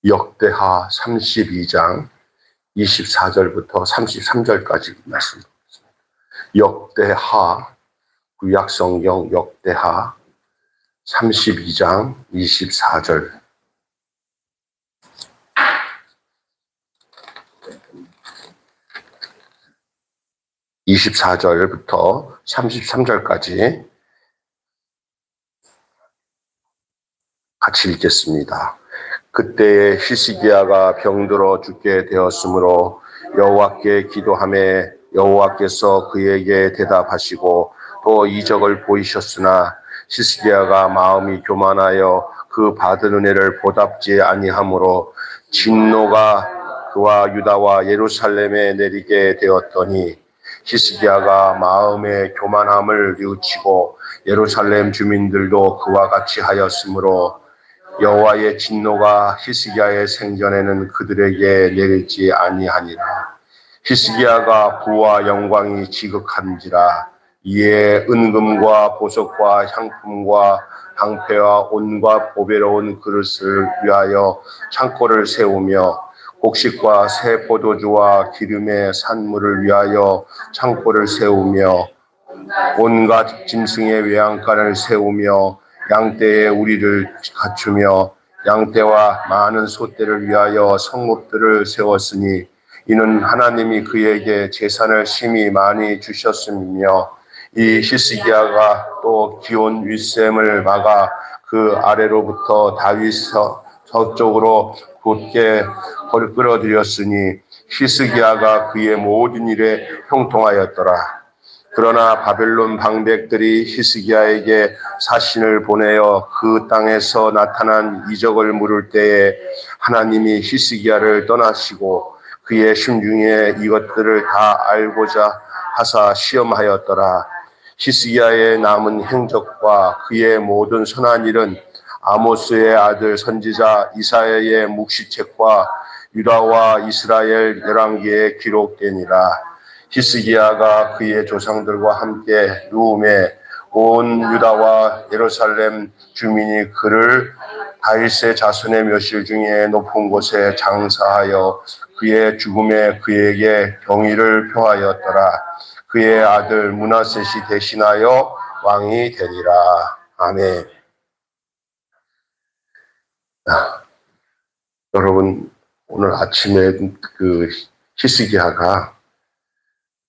역대하 32장 24절부터 33절까지 말씀드리겠습니다. 역대하, 구약성경 역대하 32장 24절. (24절부터) (33절까지) 같이 읽겠습니다. 그때에 히스기야가 병들어 죽게 되었으므로 여호와께 기도하매 여호와께서 그에게 대답하시고 또 이적을 보이셨으나 히스기야가 마음이 교만하여 그 받은 은혜를 보답지 아니하므로 진노가 그와 유다와 예루살렘에 내리게 되었더니 히스기야가 마음의 교만함을 뉘우치고 예루살렘 주민들도 그와 같이 하였으므로 여호와의 진노가 히스기야의 생전에는 그들에게 내리지 아니하니라. 히스기야가 부와 영광이 지극한지라. 이에 은금과 보석과 향품과 방패와 온갖 보배로운 그릇을 위하여 창고를 세우며 곡식과 새 포도주와 기름의 산물을 위하여 창고를 세우며 온갖 짐승의 외양간을 세우며 양떼의 우리를 갖추며 양떼와 많은 소떼를 위하여 성읍들을 세웠으니 이는 하나님이 그에게 재산을 심히 많이 주셨음이며 이 히스기야가 또 기온 윗샘을 막아 그 아래로부터 다윗 서쪽으로 곧게 끌어들였으니 히스기야가 그의 모든 일에 형통하였더라. 그러나 바벨론 방백들이 히스기야에게 사신을 보내어 그 땅에서 나타난 이적을 물을 때에 하나님이 히스기야를 떠나시고 그의 심중에 이것들을 다 알고자 하사 시험하였더라. 히스기야의 남은 행적과 그의 모든 선한 일은 아모스의 아들 선지자 이사야의 묵시책과 유다와 이스라엘 열왕기에 기록되니라. 히스기야가 그의 조상들과 함께 누움에 온 유다와 예루살렘 주민이 그를 다윗의 자손의 묘실 중에 높은 곳에 장사하여 그의 죽음에 그에게 경의를 표하였더라. 그의 아들 므낫셋이 대신하여 왕이 되니라. 아멘. 여러분, 오늘 아침에 그 히스기야가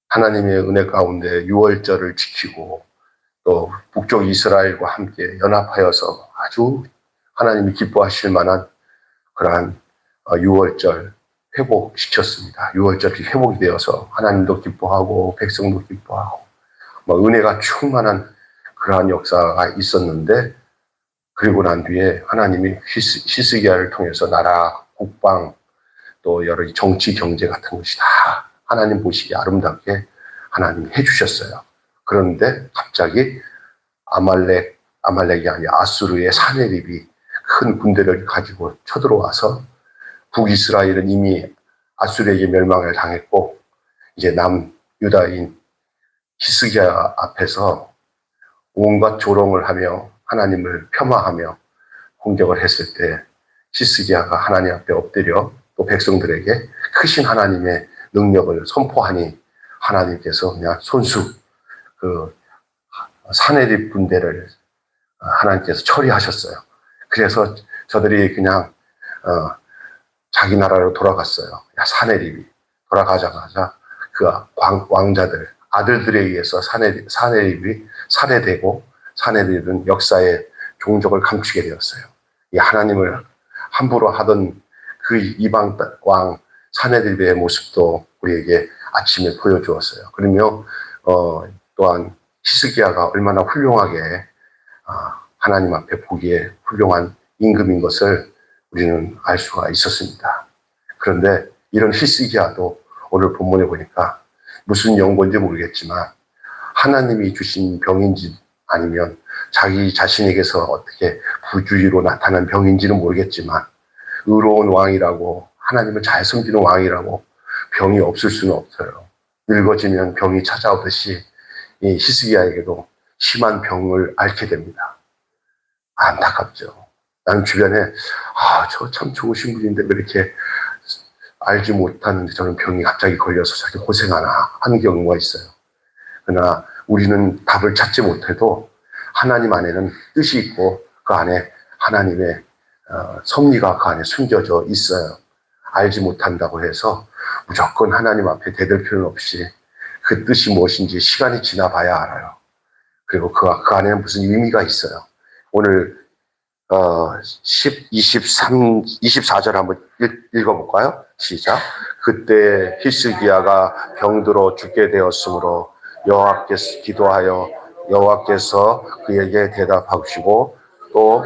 하나님의 은혜 가운데 유월절을 지키고 또 북쪽 이스라엘과 함께 연합하여서 아주 하나님이 기뻐하실 만한 그러한 유월절 회복시켰습니다. 유월절이 회복이 되어서 하나님도 기뻐하고 백성도 기뻐하고 은혜가 충만한 그러한 역사가 있었는데, 그리고 난 뒤에 하나님이 히스기야를 통해서 나라, 국방, 또 여러 정치, 경제 같은 것이 다 하나님 보시기에 아름답게 하나님이 해주셨어요. 그런데 갑자기 아말렉이 아니라 아수르의 사네립이 큰 군대를 가지고 쳐들어와서 북이스라엘은 이미 아수르에게 멸망을 당했고 이제 남유다인 히스기야 앞에서 온갖 조롱을 하며 하나님을 폄하하며 공격을 했을 때 히스기야가 하나님 앞에 엎드려 또 백성들에게 크신 하나님의 능력을 선포하니 하나님께서 그냥 손수 그 사네립 군대를 하나님께서 처리하셨어요. 그래서 저들이 그냥 자기 나라로 돌아갔어요. 사네립이 돌아가자마자 그 왕자들 아들들에 의해서 사네립이 살해되고 사네립은 역사의 종족을 감추게 되었어요. 이 하나님을 함부로 하던 그 이방 왕 사네립의 모습도 우리에게 아침에 보여주었어요. 그러며 또한 히스기야가 얼마나 훌륭하게 하나님 앞에 보기에 훌륭한 임금인 것을 우리는 알 수가 있었습니다. 그런데 이런 히스기야도 오늘 본문에 보니까 무슨 연고인지 모르겠지만 하나님이 주신 병인지 아니면 자기 자신에게서 어떻게 부주의로 나타난 병인지는 모르겠지만 의로운 왕이라고 하나님을 잘 섬기는 왕이라고 병이 없을 수는 없어요. 늙어지면 병이 찾아오듯이 이 히스기야에게도 심한 병을 앓게 됩니다. 안타깝죠. 나는 주변에 저 참 좋으신 분인데 왜 이렇게 알지 못하는데 저는 병이 갑자기 걸려서 자기 고생하나 하는 경우가 있어요. 그러나 우리는 답을 찾지 못해도 하나님 안에는 뜻이 있고 그 안에 하나님의 섭리가 그 안에 숨겨져 있어요. 알지 못한다고 해서 무조건 하나님 앞에 대들 필요는 없이 그 뜻이 무엇인지 시간이 지나봐야 알아요. 그리고 그 안에는 무슨 의미가 있어요. 오늘 24절 한번 읽어볼까요? 시작. 그때 히스기야가 병들어 죽게 되었으므로 여호와께서 기도하여 여호와께서 그에게 대답하시고 또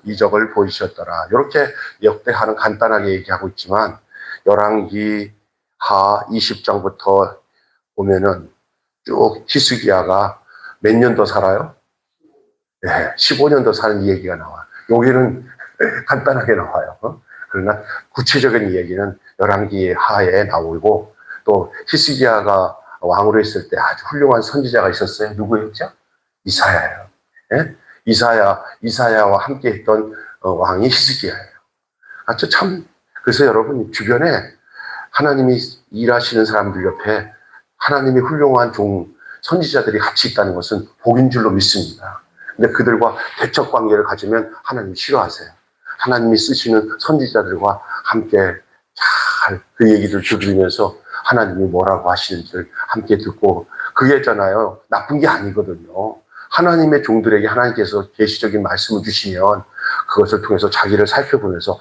이적을 보이셨더라. 이렇게 역대하는 간단하게 얘기하고 있지만 열왕기 하 20장부터 보면은 쭉 히스기야가 몇 년 더 살아요? 네, 15년 더 사는 얘기가 나와. 여기는 간단하게 나와요. 그러나 구체적인 얘기는 열왕기 하에 나오고 또 히스기야가 왕으로 있을 때 아주 훌륭한 선지자가 있었어요. 누구였죠? 이사야예요. 예? 이사야와 함께 했던 왕이 히스기야예요. 참 그래서 여러분 주변에 하나님이 일하시는 사람들 옆에 하나님이 훌륭한 선지자들이 같이 있다는 것은 복인 줄로 믿습니다. 근데 그들과 대척 관계를 가지면 하나님 싫어하세요. 하나님이 쓰시는 선지자들과 함께 잘 그 얘기를 들으면서 하나님이 뭐라고 하시는지를 함께 듣고 그게잖아요. 나쁜 게 아니거든요. 하나님의 종들에게 하나님께서 계시적인 말씀을 주시면 그것을 통해서 자기를 살펴보면서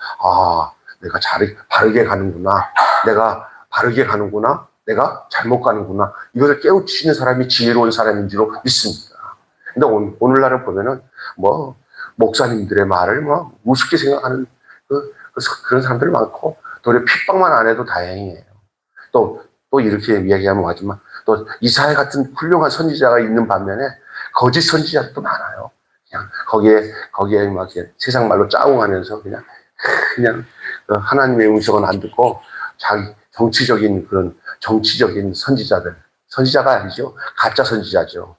내가 바르게 가는구나. 내가 바르게 가는구나. 내가 잘못 가는구나. 이것을 깨우치는 사람이 지혜로운 사람인 줄로 믿습니다. 근데 오늘날은 보면은 목사님들의 말을 우습게 생각하는 그런 사람들이 많고 도리어 핍박만 안 해도 다행이에요. 또 이렇게 이야기하면 하지만 또 이사야 같은 훌륭한 선지자가 있는 반면에 거짓 선지자도 많아요. 그냥 거기에 막 세상 말로 짜웅하면서 그냥 하나님의 음성은 안 듣고 자기 정치적인 선지자가 아니죠. 가짜 선지자죠.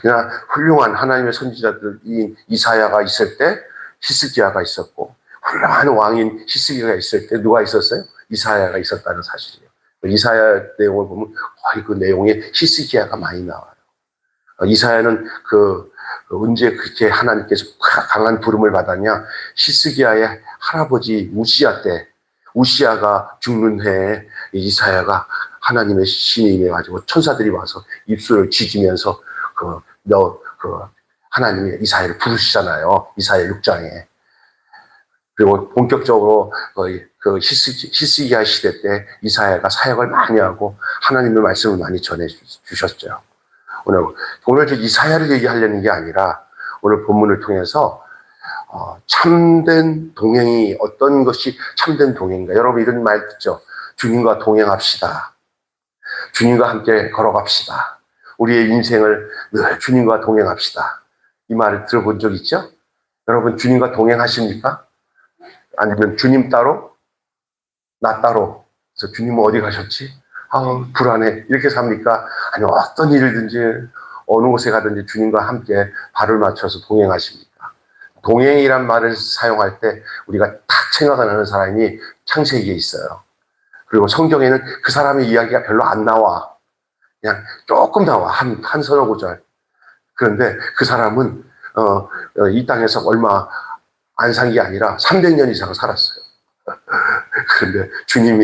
그냥 훌륭한 하나님의 선지자들이 이사야가 있을 때 히스기야가 있었고 훌륭한 왕인 히스기야가 있을 때 누가 있었어요? 이사야가 있었다는 사실이에요. 이사야 내용을 보면 거의 그 내용에 히스기야가 많이 나와요. 이사야는 언제 그렇게 하나님께서 강한 부름을 받았냐? 히스기야의 할아버지 우시야가 죽는 해에 이사야가 하나님의 신이 임해가지고 천사들이 와서 입술을 지지면서 하나님이 이사야를 부르시잖아요. 이사야 6장에. 그리고 본격적으로 히스기야 시대 때 이사야가 사역을 많이 하고 하나님의 말씀을 많이 전해 주셨죠. 오늘 이사야를 얘기하려는 게 아니라 오늘 본문을 통해서 참된 동행이 어떤 것이 참된 동행인가. 여러분 이런 말 듣죠. 주님과 동행합시다. 주님과 함께 걸어갑시다. 우리의 인생을 늘 주님과 동행합시다. 이 말을 들어본 적 있죠? 여러분 주님과 동행하십니까? 아니면 주님 따로? 나 따로? 그래서 주님은 어디 가셨지? 불안해. 이렇게 삽니까? 아니면 어떤 일이든지 어느 곳에 가든지 주님과 함께 발을 맞춰서 동행하십니까? 동행이란 말을 사용할 때 우리가 딱 생각나는 사람이 창세기에 있어요. 그리고 성경에는 그 사람의 이야기가 별로 안 나와. 그냥 조금 나와. 한 서너 구절. 그런데 그 사람은 이 땅에서 얼마 안 산 게 아니라 300년 이상 살았어요. 그런데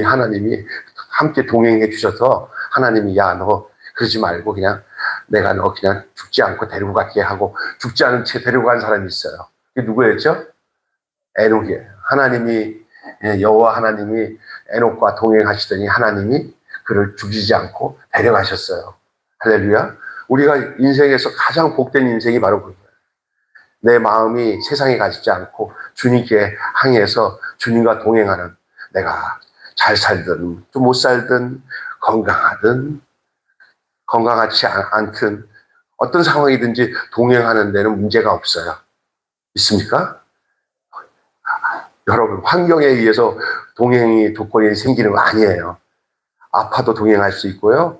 하나님이 함께 동행해 주셔서 하나님이 너 그러지 말고 내가 너 그냥 죽지 않고 데리고 갈게 하고 죽지 않은 채 데리고 간 사람이 있어요. 그게 누구였죠? 에녹이에요. 여호와 하나님이 에녹과 동행하시더니 하나님이 그를 죽이지 않고 데려가셨어요. 할렐루야. 우리가 인생에서 가장 복된 인생이 바로 그거예요. 내 마음이 세상에 가지 않고 주님께 향해서 주님과 동행하는, 내가 잘 살든 좀 못 살든 건강하든 건강하지 않든 어떤 상황이든지 동행하는 데는 문제가 없어요. 있습니까? 여러분, 환경에 의해서 조건이 생기는 거 아니에요. 아파도 동행할 수 있고요.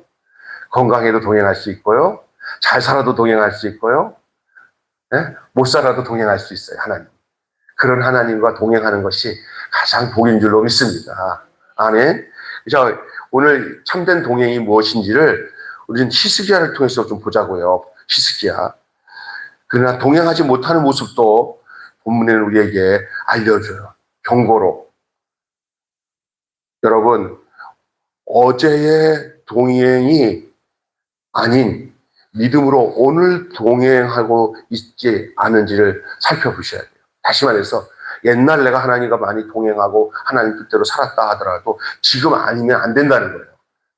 건강해도 동행할 수 있고요. 잘 살아도 동행할 수 있고요. 네? 못 살아도 동행할 수 있어요. 하나님. 그런 하나님과 동행하는 것이 가장 복인 줄로 믿습니다. 아멘. 자, 오늘 참된 동행이 무엇인지를 우리는 히스기야를 통해서 좀 보자고요. 히스기야. 그러나 동행하지 못하는 모습도 본문에는 우리에게 알려줘요. 경고로. 여러분, 어제의 동행이 아닌 믿음으로 오늘 동행하고 있지 않은지를 살펴보셔야 돼요. 다시 말해서 옛날 내가 하나님과 많이 동행하고 하나님 뜻대로 살았다 하더라도 지금 아니면 안 된다는 거예요.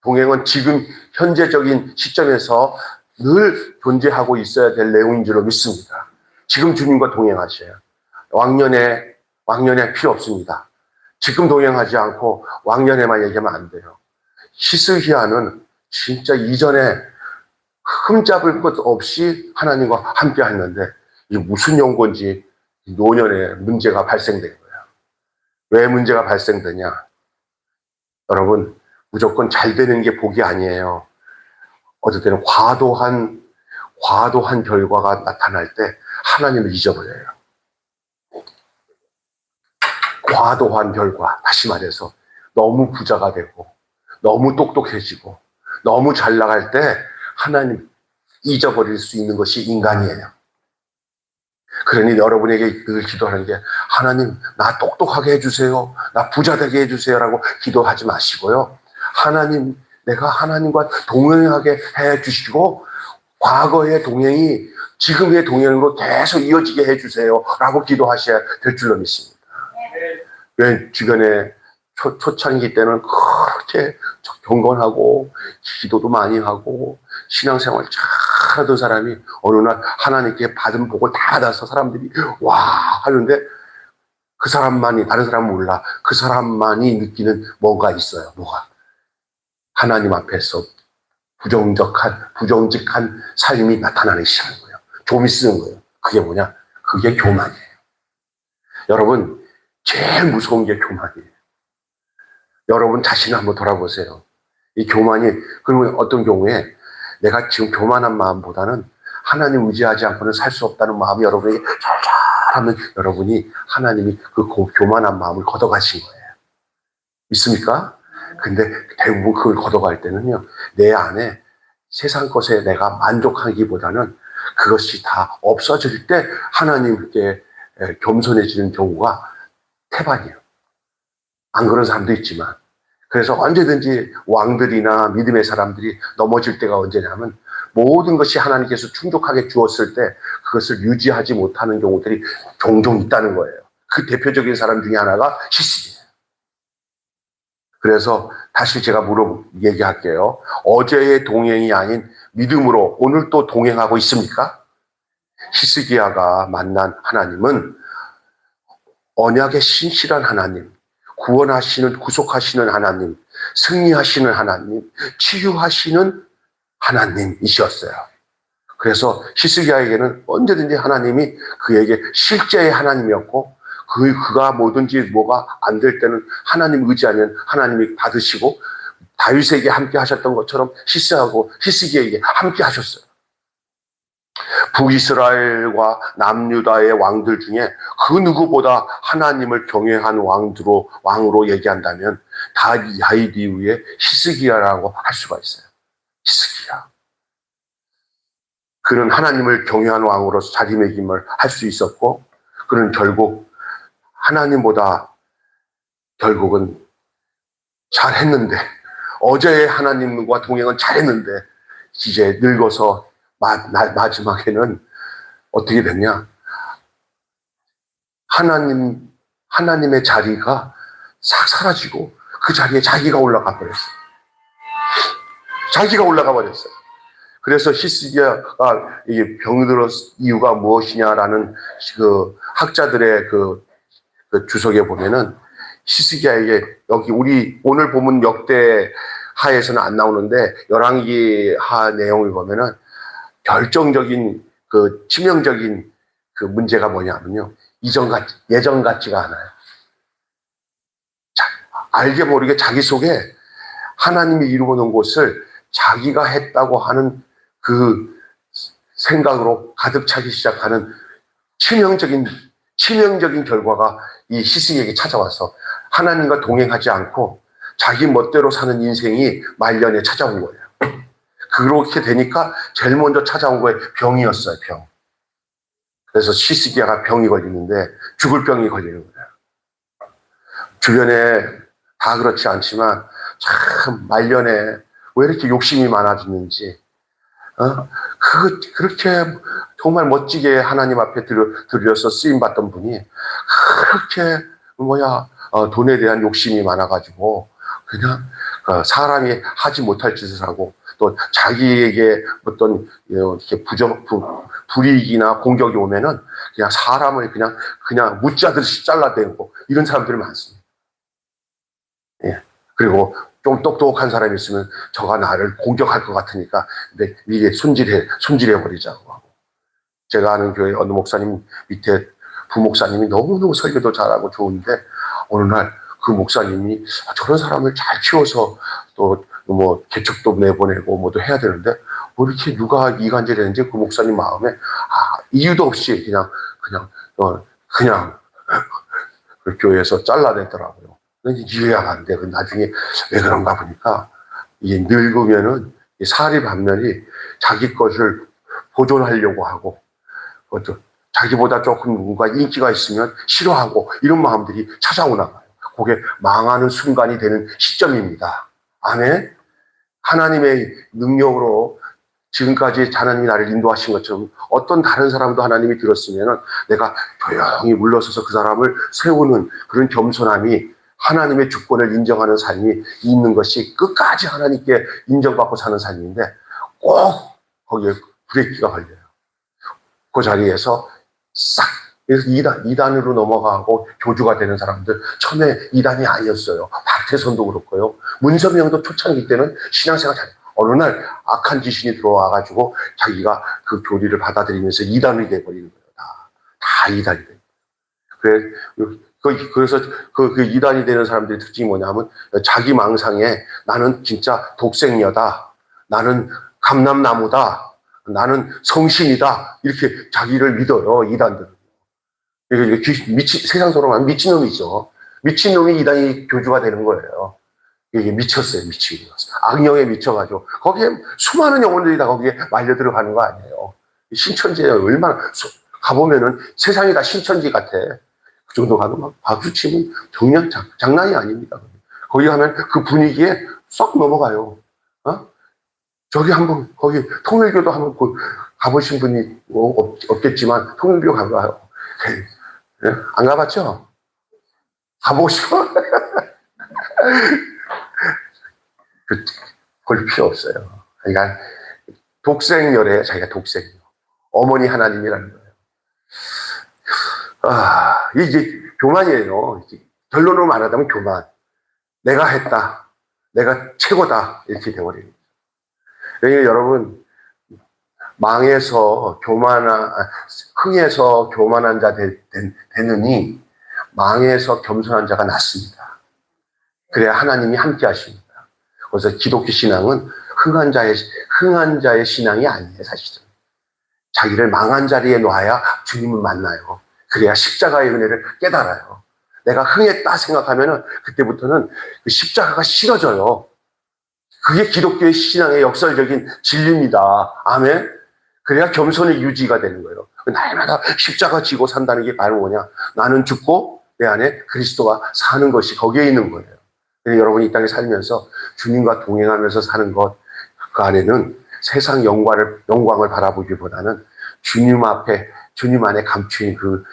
동행은 지금 현재적인 시점에서 늘 존재하고 있어야 될 내용인 줄로 믿습니다. 지금 주님과 동행하셔야. 왕년에 필요 없습니다. 지금 동행하지 않고 왕년에만 얘기하면 안 돼요. 히스기야는 진짜 이전에 흠잡을 것 없이 하나님과 함께 했는데 이게 무슨 연고인지 노년에 문제가 발생된 거예요. 왜 문제가 발생되냐? 여러분, 무조건 잘 되는 게 복이 아니에요. 어떨 때는 과도한 결과가 나타날 때 하나님을 잊어버려요. 과도한 결과, 다시 말해서 너무 부자가 되고 너무 똑똑해지고 너무 잘 나갈 때 하나님 잊어버릴 수 있는 것이 인간이에요. 그러니 여러분에게 늘 기도하는 게 하나님 나 똑똑하게 해주세요. 나 부자 되게 해주세요 라고 기도하지 마시고요. 하나님 내가 하나님과 동행하게 해주시고 과거의 동행이 지금의 동행으로 계속 이어지게 해주세요 라고 기도하셔야 될 줄로 믿습니다. 왜 주변에 초창기 때는 그렇게 경건하고 기도도 많이 하고 신앙생활 잘하던 사람이 어느 날 하나님께 받은 복을 다 받아서 사람들이 와 하는데 그 사람만이, 다른 사람은 몰라, 그 사람만이 느끼는 뭔가 있어요. 뭐가? 하나님 앞에서 부정직한 삶이 나타나기 시작하는 거예요. 좀이 쓰는 거예요. 그게 뭐냐? 그게 교만이에요. 여러분, 제일 무서운 게 교만이에요. 여러분 자신을 한번 돌아보세요. 이 교만이, 그러면 어떤 경우에 내가 지금 교만한 마음보다는 하나님 의지하지 않고는 살 수 없다는 마음이 여러분에게 절절하면 여러분이 하나님이 그 교만한 마음을 걷어가신 거예요. 믿습니까? 근데 대부분 그걸 걷어갈 때는요, 내 안에 세상 것에 내가 만족하기보다는 그것이 다 없어질 때 하나님께 겸손해지는 경우가 태반이에요. 안 그런 사람도 있지만. 그래서 언제든지 왕들이나 믿음의 사람들이 넘어질 때가 언제냐면 모든 것이 하나님께서 충족하게 주었을 때 그것을 유지하지 못하는 경우들이 종종 있다는 거예요. 그 대표적인 사람 중에 하나가 히스기야예요. 그래서 다시 제가 얘기할게요. 어제의 동행이 아닌 믿음으로 오늘 또 동행하고 있습니까? 히스기야가 만난 하나님은 언약의 신실한 하나님, 구원하시는, 구속하시는 하나님, 승리하시는 하나님, 치유하시는 하나님이셨어요. 그래서 히스기야에게는 언제든지 하나님이 그에게 실제의 하나님이었고, 그가 뭐든지 뭐가 안 될 때는 하나님 의지하면 하나님이 받으시고, 다윗에게 함께 하셨던 것처럼 히스기야에게 함께 하셨어요. 북이스라엘과 남유다의 왕들 중에 그 누구보다 하나님을 경외한 왕으로 얘기한다면 다윗 이후에 히스기야라고 할 수가 있어요. 히스기야. 그는 하나님을 경외한 왕으로서 자리매김을 할 수 있었고, 그는 결국 하나님보다 결국은 잘했는데, 어제의 하나님과 동행은 잘했는데 이제 늙어서 마지막에는 어떻게 됐냐? 하나님의 자리가 싹 사라지고 그 자리에 자기가 올라가 버렸어요. 자기가 올라가 버렸어요. 그래서 히스기야가 이게 병들었 이유가 무엇이냐라는 그 학자들의 그 주석에 보면은 히스기야에게 여기 우리 오늘 보면 역대하에서는 안 나오는데 열왕기하 내용을 보면은 결정적인 그 치명적인 그 문제가 뭐냐면요, 예전 같지가 않아요. 알게 모르게 자기 속에 하나님이 이루어 놓은 것을 자기가 했다고 하는 그 생각으로 가득 차기 시작하는 치명적인 치명적인 결과가 이 히스기야에게 찾아와서 하나님과 동행하지 않고 자기 멋대로 사는 인생이 말년에 찾아온 거예요. 그렇게 되니까 제일 먼저 찾아온 거에 병이었어요, 병. 그래서 히스기야가 병이 걸리는데 죽을 병이 걸리는 거예요. 주변에 다 그렇지 않지만 참 말년에 왜 이렇게 욕심이 많아지는지, 그렇게 정말 멋지게 하나님 앞에 들려서 쓰임받던 분이 그렇게 돈에 대한 욕심이 많아가지고 그냥 사람이 하지 못할 짓을 하고 또 자기에게 어떤 이렇게 불이익이나 공격이 오면은 그냥 사람을 그냥 무자듯이 잘라대고 이런 사람들이 많습니다. 예. 그리고 좀 똑똑한 사람이 있으면 저가 나를 공격할 것 같으니까 미리 손질해버리자고 하고. 제가 아는 교회 어느 목사님 밑에 부목사님이 너무너무 설교도 잘하고 좋은데 어느 날 그 목사님이 저런 사람을 잘 키워서 또 뭐 개척도 내보내고 뭐도 해야 되는데 뭐 이렇게 누가 이간질했는지 그 목사님 마음에 이유도 없이 그냥 그 교회에서 잘라냈더라고요. 이해가 안 돼. 나중에 왜 그런가 보니까 이게 늙으면은 사리 반면이 자기 것을 보존하려고 하고 자기보다 조금 누군가 인기가 있으면 싫어하고 이런 마음들이 찾아오나 봐요. 그게 망하는 순간이 되는 시점입니다. 아멘. 하나님의 능력으로 지금까지 하나님이 나를 인도하신 것처럼 어떤 다른 사람도 하나님이 들었으면 내가 조용히 물러서서 그 사람을 세우는 그런 겸손함이 하나님의 주권을 인정하는 삶이 있는 것이 끝까지 하나님께 인정받고 사는 삶인데 꼭 거기에 브레이크가 걸려요. 그 자리에서 싹 이단으로 넘어가고 교주가 되는 사람들 처음에 이단이 아니었어요. 박태선도 그렇고요. 문선명도 초창기 때는 신앙생활 잘해요. 어느 날 악한 귀신이 들어와가지고 자기가 그 교리를 받아들이면서 이단이 돼버리는 거예요. 다 이단이 돼요. 그래서 그 이단이 되는 사람들의 특징이 뭐냐면 자기 망상에 나는 진짜 독생녀다. 나는 감람나무다. 나는 성신이다. 이렇게 자기를 믿어요. 이단들은. 세상적으로 말하면 미친놈이죠. 미친놈이 이단이 교주가 되는 거예요. 이게 미쳤어요. 미치고. 악령에 미쳐가지고. 거기에 수많은 영혼들이 다 거기에 말려 들어가는 거 아니에요. 신천지에 얼마나, 가보면은 세상이 다 신천지 같아. 그 정도 가면 막 박수 치면 정말 장난이 아닙니다. 거기 가면 그 분위기에 쏙 넘어가요. 저기 한번, 거기 통일교도 한번 가보신 분이 없겠지만 통일교 가봐요. 네? 안 가봤죠? 가보고 싶어? 볼 필요 없어요. 그러니까 독생녀래요. 자기가 독생녀. 어머니 하나님이라는 거예요. 이게 교만이에요. 결론으로 말하자면 교만. 내가 했다. 내가 최고다. 이렇게 되어버리는 거죠. 그러니까 여러분, 흥해서 교만한 자 되느니 망해서 겸손한 자가 낫습니다. 그래야 하나님이 함께 하십니다. 그래서 기독교 신앙은 흥한 자의 신앙이 아니에요, 사실은. 자기를 망한 자리에 놔야 주님을 만나요. 그래야 십자가의 은혜를 깨달아요. 내가 흥했다 생각하면은 그때부터는 그 십자가가 싫어져요. 그게 기독교의 신앙의 역설적인 진리입니다. 아멘. 그래야 겸손의 유지가 되는 거예요. 날마다 십자가 지고 산다는 게 바로 뭐냐? 나는 죽고 내 안에 그리스도가 사는 것이 거기에 있는 거예요. 여러분이 이 땅에 살면서 주님과 동행하면서 사는 것, 그 안에는 세상 영광을 바라보기보다는 주님 안에 감추인 그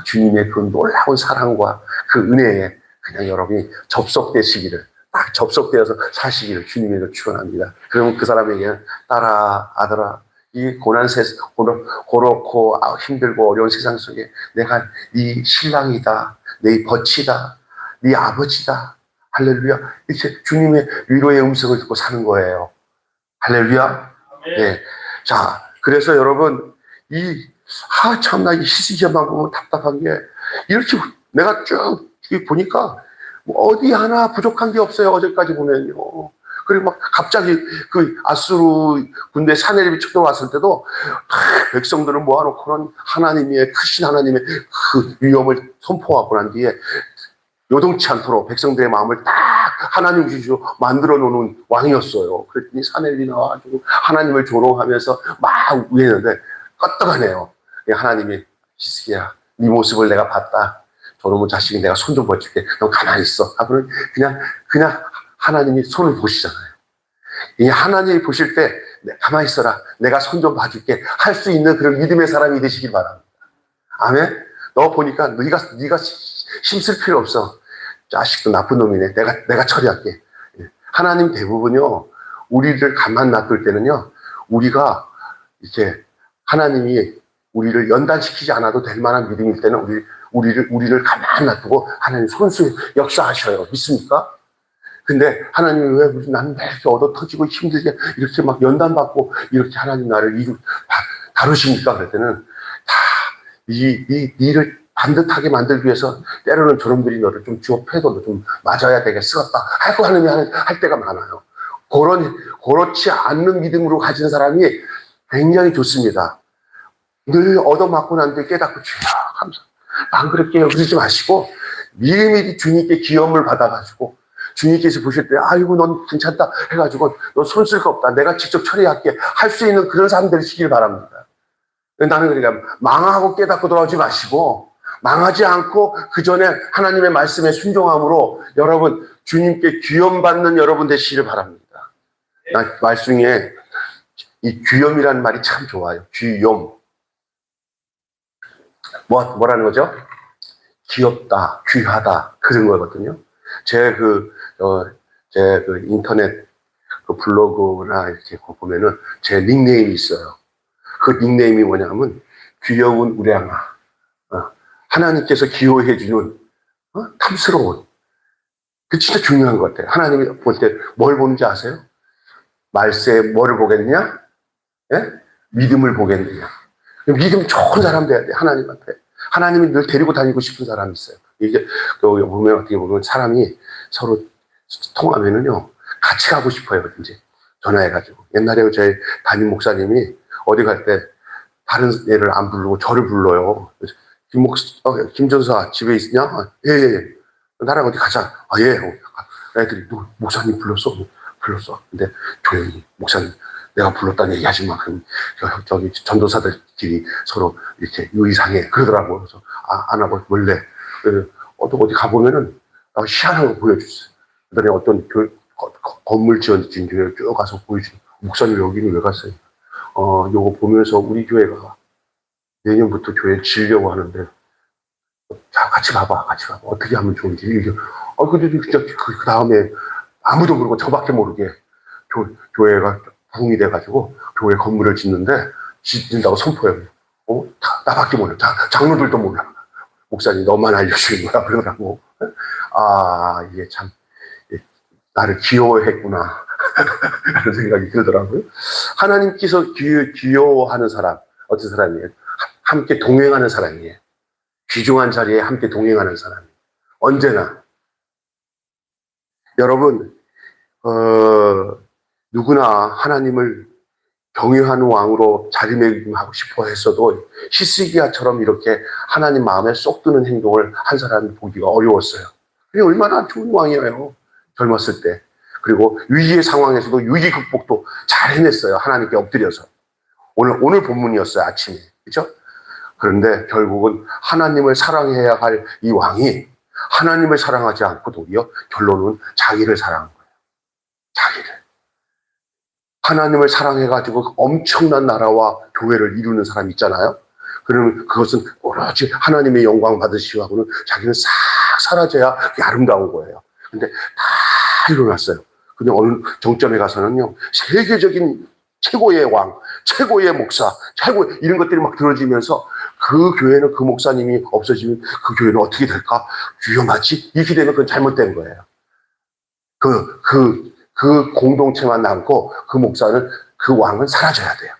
주님의 그 놀라운 사랑과 그 은혜에 그냥 여러분이 접속되시기를, 딱 접속되어서 사시기를 주님에게 축원합니다. 그러면 그 사람에게는 딸아, 아들아, 이 고렇고 힘들고 어려운 세상 속에 내가 네 신랑이다, 네 벗이다, 네 아버지다. 할렐루야. 이렇게 주님의 위로의 음성을 듣고 사는 거예요. 할렐루야. 네. 자, 그래서 여러분, 참나, 이 히스기야만 보면 답답한 게, 이렇게 내가 쭉 보니까, 어디 하나 부족한 게 없어요. 어제까지 보면요. 그리고 막 갑자기 그 아수르 군대 사내립이 쳐들어왔을 때도 백성들을 모아놓고는 하나님의 크신 하나님의 그 위엄을 선포하고 난 뒤에 요동치 않도록 백성들의 마음을 딱 하나님 주시고 만들어 놓는 왕이었어요. 그랬더니 사내립이 나와가지고 하나님을 조롱하면서 막 우했는데 껐떡하네요. 하나님이 히스기야, 네 모습을 내가 봤다. 저놈의 자식이 내가 손 좀 벌칠게. 넌 가만히 있어. 하고는 그냥 하나님이 손을 보시잖아요. 이 하나님이 보실 때 가만히 있어라. 내가 손 좀 봐줄게. 할 수 있는 그런 믿음의 사람이 되시길 바랍니다. 아멘. 너 보니까 네가 힘쓸 필요 없어. 자식도 나쁜 놈이네. 내가 처리할게. 하나님 대부분요, 우리를 가만 놔둘 때는요, 우리가 이렇게 하나님이 우리를 연단시키지 않아도 될 만한 믿음일 때는 우리를 가만 놔두고 하나님 손수 역사하셔요. 믿습니까? 근데 하나님이 왜 나는 왜 이렇게 얻어 터지고 힘들게 이렇게 막 연단받고 이렇게 하나님 나를 다루십니까? 그럴 때는 다 이 일을 반듯하게 만들기 위해서 때로는 저놈들이 너를 좀 주업해도 좀 맞아야 되겠었다 하고 하느니 할 때가 많아요. 그렇지 않는 믿음으로 가진 사람이 굉장히 좋습니다. 늘 얻어맞고 난 뒤에 깨닫고 주야 감사. 안 그럴게요. 그러지 마시고 미리미리 주님께 기염을 받아가지고 주님께서 보실 때 아이고 넌 괜찮다 해가지고 너 손 쓸 거 없다. 내가 직접 처리할게. 할 수 있는 그런 사람들이 시길 바랍니다. 나는 그러니까 망하고 깨닫고 돌아오지 마시고 망하지 않고 그 전에 하나님의 말씀에 순종함으로 여러분 주님께 귀염받는 여러분 되시기를 바랍니다. 나 말씀에 이 귀염이라는 말이 참 좋아요. 귀염. 뭐라는 거죠? 귀엽다, 귀하다 그런 거거든요. 제 인터넷 그 블로그나 이렇게 보면은 제 닉네임이 있어요. 그 닉네임이 뭐냐면 귀여운 우량아. 하나님께서 기호해주는 탐스러운. 그 진짜 중요한 것 같아요. 하나님이 볼 때 뭘 보는지 아세요? 말세에 뭐를 보겠느냐? 예? 믿음을 보겠느냐? 믿음 좋은 사람 돼야 돼. 하나님 앞에. 하나님이 늘 데리고 다니고 싶은 사람이 있어요. 이게 보면 어떻게 보면 사람이 서로 통하면은요 같이 가고 싶어요. 이제 전화해가지고 옛날에 저희 담임 목사님이 어디 갈 때 다른 애를 안 부르고 저를 불러요. 김전사 집에 있냐? 예. 나랑 어디 가자. 예. 애들이 목사님 불렀어. 근데 조용히 목사님 내가 불렀다는 얘기하지 마. 그럼 저기 전도사들끼리 서로 이렇게 의상해 그러더라고요. 그래서 안 하고 원래 어디 가보면은 희한한 거 보여줬어요. 그다음에 어떤 건물 지어진 교회를 쭉 가서 보여주고 목사님 여기는 왜 갔어요? 요거 보면서 우리 교회가 내년부터 교회 지으려고 하는데 자 같이 가봐. 어떻게 하면 좋은지. 근데 그 다음에 아무도 모르고 저밖에 모르게 교회가 부흥이 돼가지고 교회 건물을 짓는다고 선포해요. 나밖에 몰라. 장로들도 몰라. 목사님 너만 알려주는 거야. 그러더라고. 이게 참 나를 귀여워했구나. 그런 생각이 들더라고요. 하나님께서 귀여워하는 사람 어떤 사람이에요? 함께 동행하는 사람이에요. 귀중한 자리에 함께 동행하는 사람이에요. 언제나. 여러분 누구나 하나님을 경유하는 왕으로 자리매김하고 싶어 했어도 히스기야처럼 이렇게 하나님 마음에 쏙 드는 행동을 한 사람이 보기가 어려웠어요. 그게 얼마나 좋은 왕이에요. 젊었을 때. 그리고 위기의 상황에서도 위기 극복도 잘 해냈어요. 하나님께 엎드려서. 오늘 본문이었어요. 아침에. 그렇죠? 그런데 결국은 하나님을 사랑해야 할 이 왕이 하나님을 사랑하지 않고 도리어 결론은 자기를 사랑한 거예요. 자기를. 하나님을 사랑해가지고 엄청난 나라와 교회를 이루는 사람 있잖아요. 그러면 그것은 오로지 하나님의 영광 받으시고는 자기는 싹 사라져야 아름다운 거예요. 근데 다 일어났어요. 근데 어느 정점에 가서는요, 세계적인 최고의 왕, 최고의 목사, 이런 것들이 막 들어지면서 그 교회는 그 목사님이 없어지면 그 교회는 어떻게 될까? 위험하지? 이렇게 되면 그건 잘못된 거예요. 그 공동체만 남고 그 목사는 그 왕은 사라져야 돼요.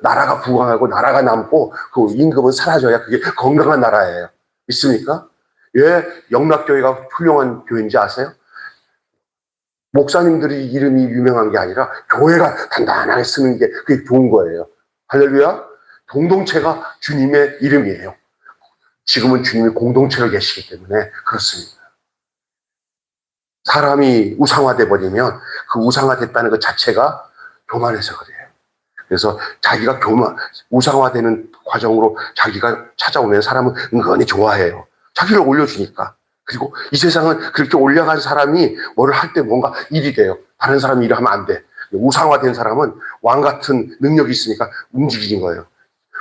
나라가 부강하고 나라가 남고 그 임금은 사라져야 그게 건강한 나라예요. 있습니까? 왜 영락교회가 훌륭한 교회인지 아세요? 목사님들이 이름이 유명한 게 아니라 교회가 단단하게 쓰는 게 그게 좋은 거예요. 할렐루야. 공동체가 주님의 이름이에요. 지금은 주님이 공동체로 계시기 때문에 그렇습니다. 사람이 우상화돼 버리면 그 우상화됐다는 것 자체가 교만해서 그래요. 그래서 자기가 우상화되는 과정으로 자기가 찾아오면 사람은 은근히 좋아해요. 자기를 올려주니까. 그리고 이 세상은 그렇게 올려간 사람이 뭐를 할 때 뭔가 일이 돼요. 다른 사람이 일을 하면 안 돼. 우상화된 사람은 왕 같은 능력이 있으니까 움직이는 거예요.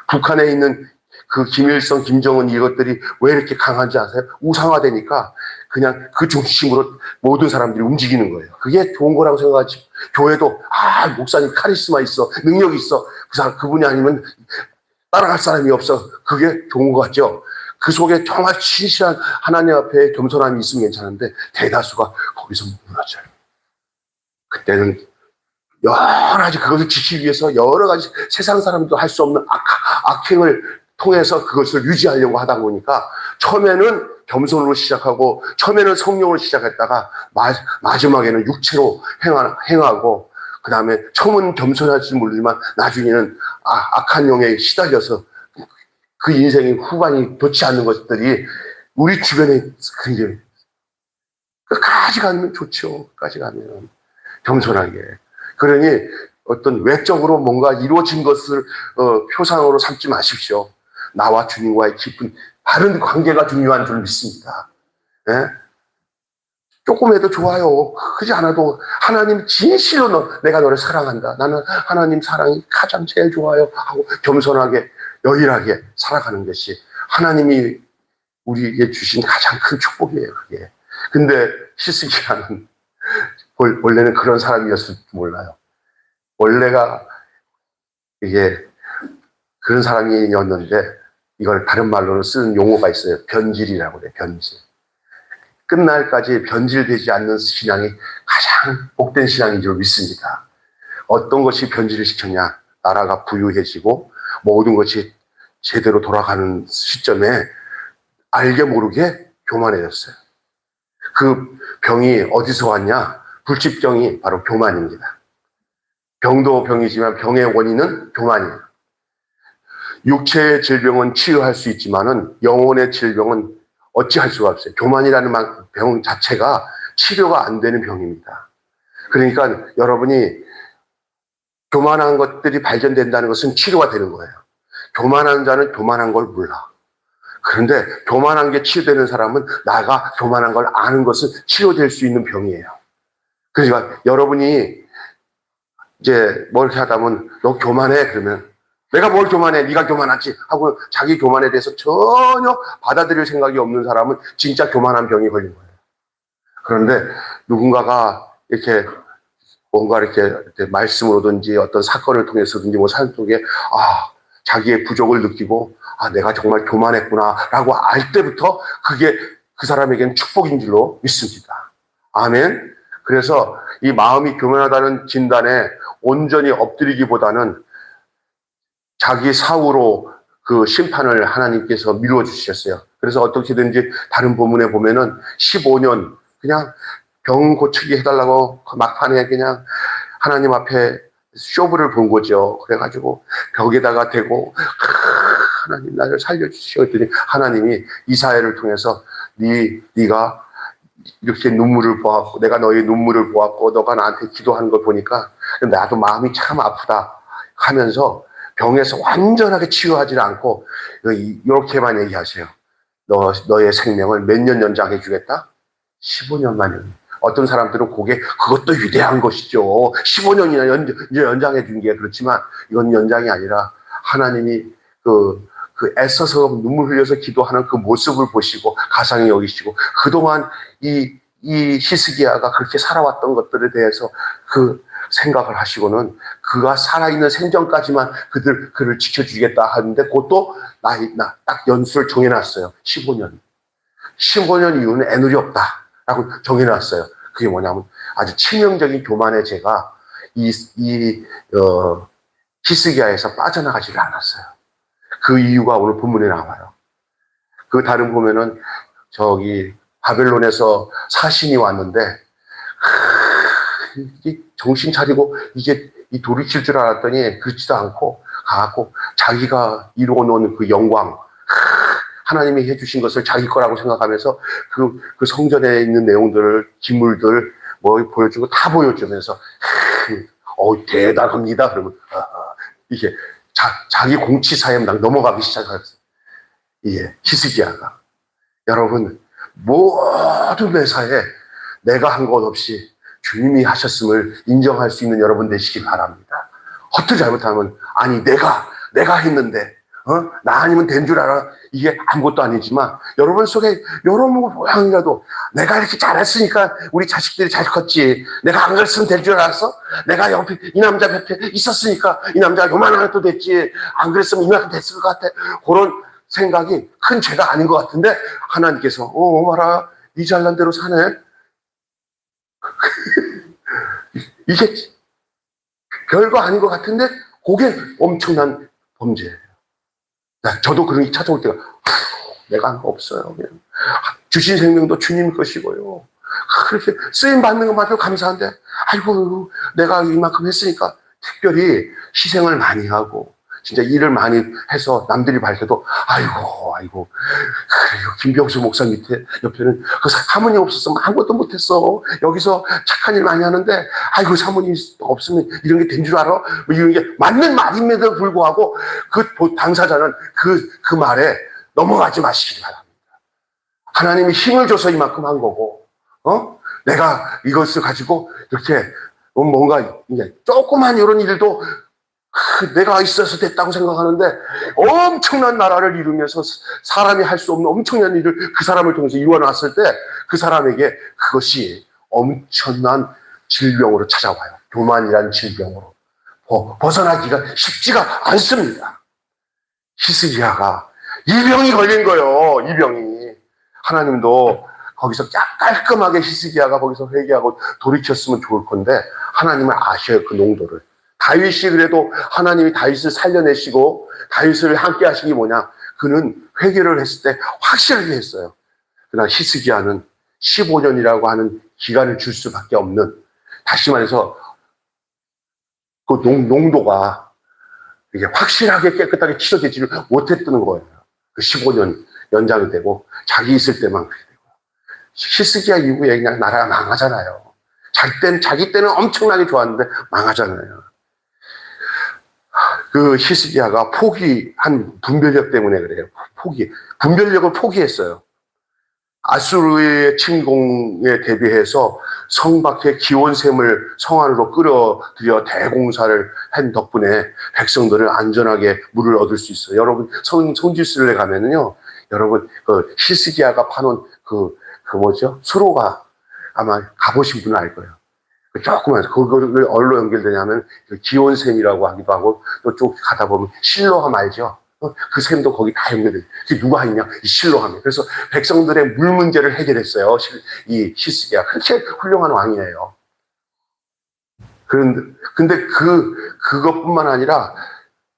북한에 있는 그 김일성, 김정은 이것들이 왜 이렇게 강한지 아세요? 우상화되니까 그냥 그 중심으로 모든 사람들이 움직이는 거예요. 그게 좋은 거라고 생각하지. 교회도 목사님 카리스마 있어, 능력이 있어. 그분이 아니면 따라갈 사람이 없어. 그게 좋은 거 같죠. 그 속에 정말 신실한 하나님 앞에 겸손함이 있으면 괜찮은데 대다수가 거기서 무너져요. 그때는 여러 가지 그것을 지키기 위해서 여러 가지 세상 사람도 할 수 없는 악행을 통해서 그것을 유지하려고 하다 보니까 처음에는 겸손으로 시작하고 처음에는 성령으로 시작했다가 마지막에는 육체로 행하고 그 다음에 처음은 겸손할지 모르지만 나중에는 악한 영에 시달려서 그 인생의 후반이 좋지 않는 것들이 우리 주변에 굉장히 끝까지 가면 좋죠. 끝까지 가면 겸손하게. 그러니 어떤 외적으로 뭔가 이루어진 것을 표상으로 삼지 마십시오. 나와 주님과의 깊은 바른 관계가 중요한 줄 믿습니다. 예? 조금 해도 좋아요. 크지 않아도 하나님 진실로 내가 너를 사랑한다. 나는 하나님 사랑이 가장 제일 좋아요. 하고 겸손하게 여일하게 살아가는 것이 하나님이 우리에게 주신 가장 큰 축복이에요. 그게. 근데 히스기야는 원래는 그런 사람이었을지 몰라요. 원래가 이게 그런 사람이었는데 이걸 다른 말로는 쓰는 용어가 있어요. 변질이라고 그래요. 변질. 끝날까지 변질되지 않는 신앙이 가장 복된 신앙인 줄 믿습니다. 어떤 것이 변질을 시켰냐? 나라가 부유해지고 모든 것이 제대로 돌아가는 시점에 알게 모르게 교만해졌어요. 그 병이 어디서 왔냐? 불치병이 바로 교만입니다. 병도 병이지만 병의 원인은 교만이에요. 육체의 질병은 치유할 수 있지만은 영혼의 질병은 어찌할 수가 없어요. 교만이라는 병 자체가 치료가 안 되는 병입니다. 그러니까 여러분이 교만한 것들이 발견된다는 것은 치료가 되는 거예요. 교만한 자는 교만한 걸 몰라. 그런데 교만한 게 치유되는 사람은 나가 교만한 걸 아는 것은 치료될 수 있는 병이에요. 그러니까 여러분이 이제 뭐 이렇게 하다 보면 너 교만해 그러면 내가 뭘 교만해? 네가 교만하지? 하고 자기 교만에 대해서 전혀 받아들일 생각이 없는 사람은 진짜 교만한 병이 걸린 거예요. 그런데 누군가가 이렇게 뭔가 이렇게 말씀으로든지 어떤 사건을 통해서든지 뭐 삶 속에 자기의 부족을 느끼고 내가 정말 교만했구나 라고 알 때부터 그게 그 사람에게는 축복인 줄로 믿습니다. 아멘. 그래서 이 마음이 교만하다는 진단에 온전히 엎드리기보다는 자기 사후로 그 심판을 하나님께서 미루어 주셨어요. 그래서 어떻게든지 다른 본문에 보면은 15년 그냥 병 고치기 해달라고 막판에 그냥 하나님 앞에 쇼부를 본 거죠. 그래가지고 벽에다가 대고 하나님 나를 살려주시오 했더니 하나님이 이사야를 통해서 네가 이렇게 눈물을 보았고 내가 너의 눈물을 보았고 너가 나한테 기도하는 걸 보니까 나도 마음이 참 아프다 하면서 병에서 완전하게 치유하지 않고 이렇게만 얘기하세요. 너의 생명을 몇 년 연장해 주겠다? 15년만. 어떤 사람들은 그것도 위대한 것이죠. 15년이나 연장해 준 게 그렇지만 이건 연장이 아니라 하나님이 그 애써서 눈물 흘려서 기도하는 그 모습을 보시고 가상히 여기시고 그동안 이 히스기야가 그렇게 살아왔던 것들에 대해서 그 생각을 하시고는 그가 살아있는 생전까지만 그를 지켜주겠다 하는데 그것도 딱 연수를 정해놨어요. 15년. 15년 이후는 애누리 없다라고 정해놨어요. 그게 뭐냐면 아주 치명적인 교만의 죄가 히스기야에서 빠져나가지를 않았어요. 그 이유가 오늘 본문에 나와요. 그 다른 보면은 바벨론에서 사신이 왔는데 이게 정신 차리고 이게 이 돌이킬 줄 알았더니 그렇지도 않고 가고 자기가 이루어놓은 그 영광, 하나님이 해주신 것을 자기 거라고 생각하면서 그 성전에 있는 내용들을, 기물들 뭐 보여주고 다 보여주면서 대단합니다. 그러면 이게 자기 공치사에 넘어가기 시작했어요. 이게 히스기야가. 여러분, 모든 매사에 내가 한 것 없이 주님이 하셨음을 인정할 수 있는 여러분 되시기 바랍니다. 헛들 잘못하면 아니 내가 했는데 나 아니면 된 줄 알아. 이게 아무것도 아니지만 여러분 속에 여러분 모양이라도 내가 이렇게 잘했으니까 우리 자식들이 잘 컸지. 내가 안 그랬으면 될 줄 알았어? 내가 옆에 이 남자 옆에 있었으니까 이 남자가 요만한 것도 됐지. 안 그랬으면 이만큼 됐을 것 같아. 그런 생각이 큰 죄가 아닌 것 같은데 하나님께서 마라 네 잘난 대로 사네. 이게 별거 아닌 것 같은데 그게 엄청난 범죄예요. 저도 그런 게 찾아올 때가 내가 한 거 없어요. 그냥 주신 생명도 주님 것이고요. 그렇게 쓰임 받는 것만으로 감사한데 아이고 내가 이만큼 했으니까 특별히 희생을 많이 하고 진짜 일을 많이 해서 남들이 밝혀도 아이고 그래요. 김병수 목사 밑에 옆에는 그 사모님 없었으면 아무것도 못했어. 여기서 착한 일 많이 하는데 아이고 사모님 없으면 이런 게 된 줄 알아? 뭐 이런 게 맞는 말임에도 불구하고 그 당사자는 그 말에 넘어가지 마시기 바랍니다. 하나님이 힘을 줘서 이만큼 한 거고 내가 이것을 가지고 이렇게 뭔가 이제 조그만 이런 일도 내가 있어서 됐다고 생각하는데 엄청난 나라를 이루면서 사람이 할 수 없는 엄청난 일을 그 사람을 통해서 이루어놨을 때 그 사람에게 그것이 엄청난 질병으로 찾아와요. 교만이라는 질병으로. 벗어나기가 쉽지가 않습니다. 히스기야가 이 병이 걸린 거예요. 이 병이. 하나님도 거기서 깔끔하게 히스기야가 거기서 회개하고 돌이켰으면 좋을 건데 하나님은 아셔요. 그 농도를. 다윗이 그래도 하나님이 다윗을 살려내시고 다윗을 함께 하신 게 뭐냐? 그는 회개를 했을 때 확실하게 했어요. 그러나 히스기야는 15년이라고 하는 기간을 줄 수밖에 없는, 다시 말해서 그 농도가 이게 확실하게 깨끗하게 치료되지를 못했던 거예요. 그 15년 연장이 되고 자기 있을 때만 그렇게 되고. 히스기야 이후에 그냥 나라가 망하잖아요. 자기 때는 엄청나게 좋았는데 망하잖아요. 그 히스기야가 포기한 분별력 때문에 그래요. 분별력을 포기했어요. 아수르의 침공에 대비해서 성 밖에 기온샘을 성 안으로 끌어들여 대공사를 한 덕분에 백성들을 안전하게 물을 얻을 수 있어요. 여러분 성지순례 가면은요, 여러분 그 히스기야가 파놓은 그 뭐죠? 수로가 아마 가보신 분은 알 거예요. 조그만, 그거를 어디로 연결되냐면, 기온샘이라고 하기도 하고, 또 쭉 가다 보면 실로함 알죠? 그 샘도 거기 다 연결돼요. 그게 누가 했냐? 이 실로함이. 그래서 백성들의 물 문제를 해결했어요. 이 히스기야. 그렇게 훌륭한 왕이에요. 근데 그것뿐만 아니라,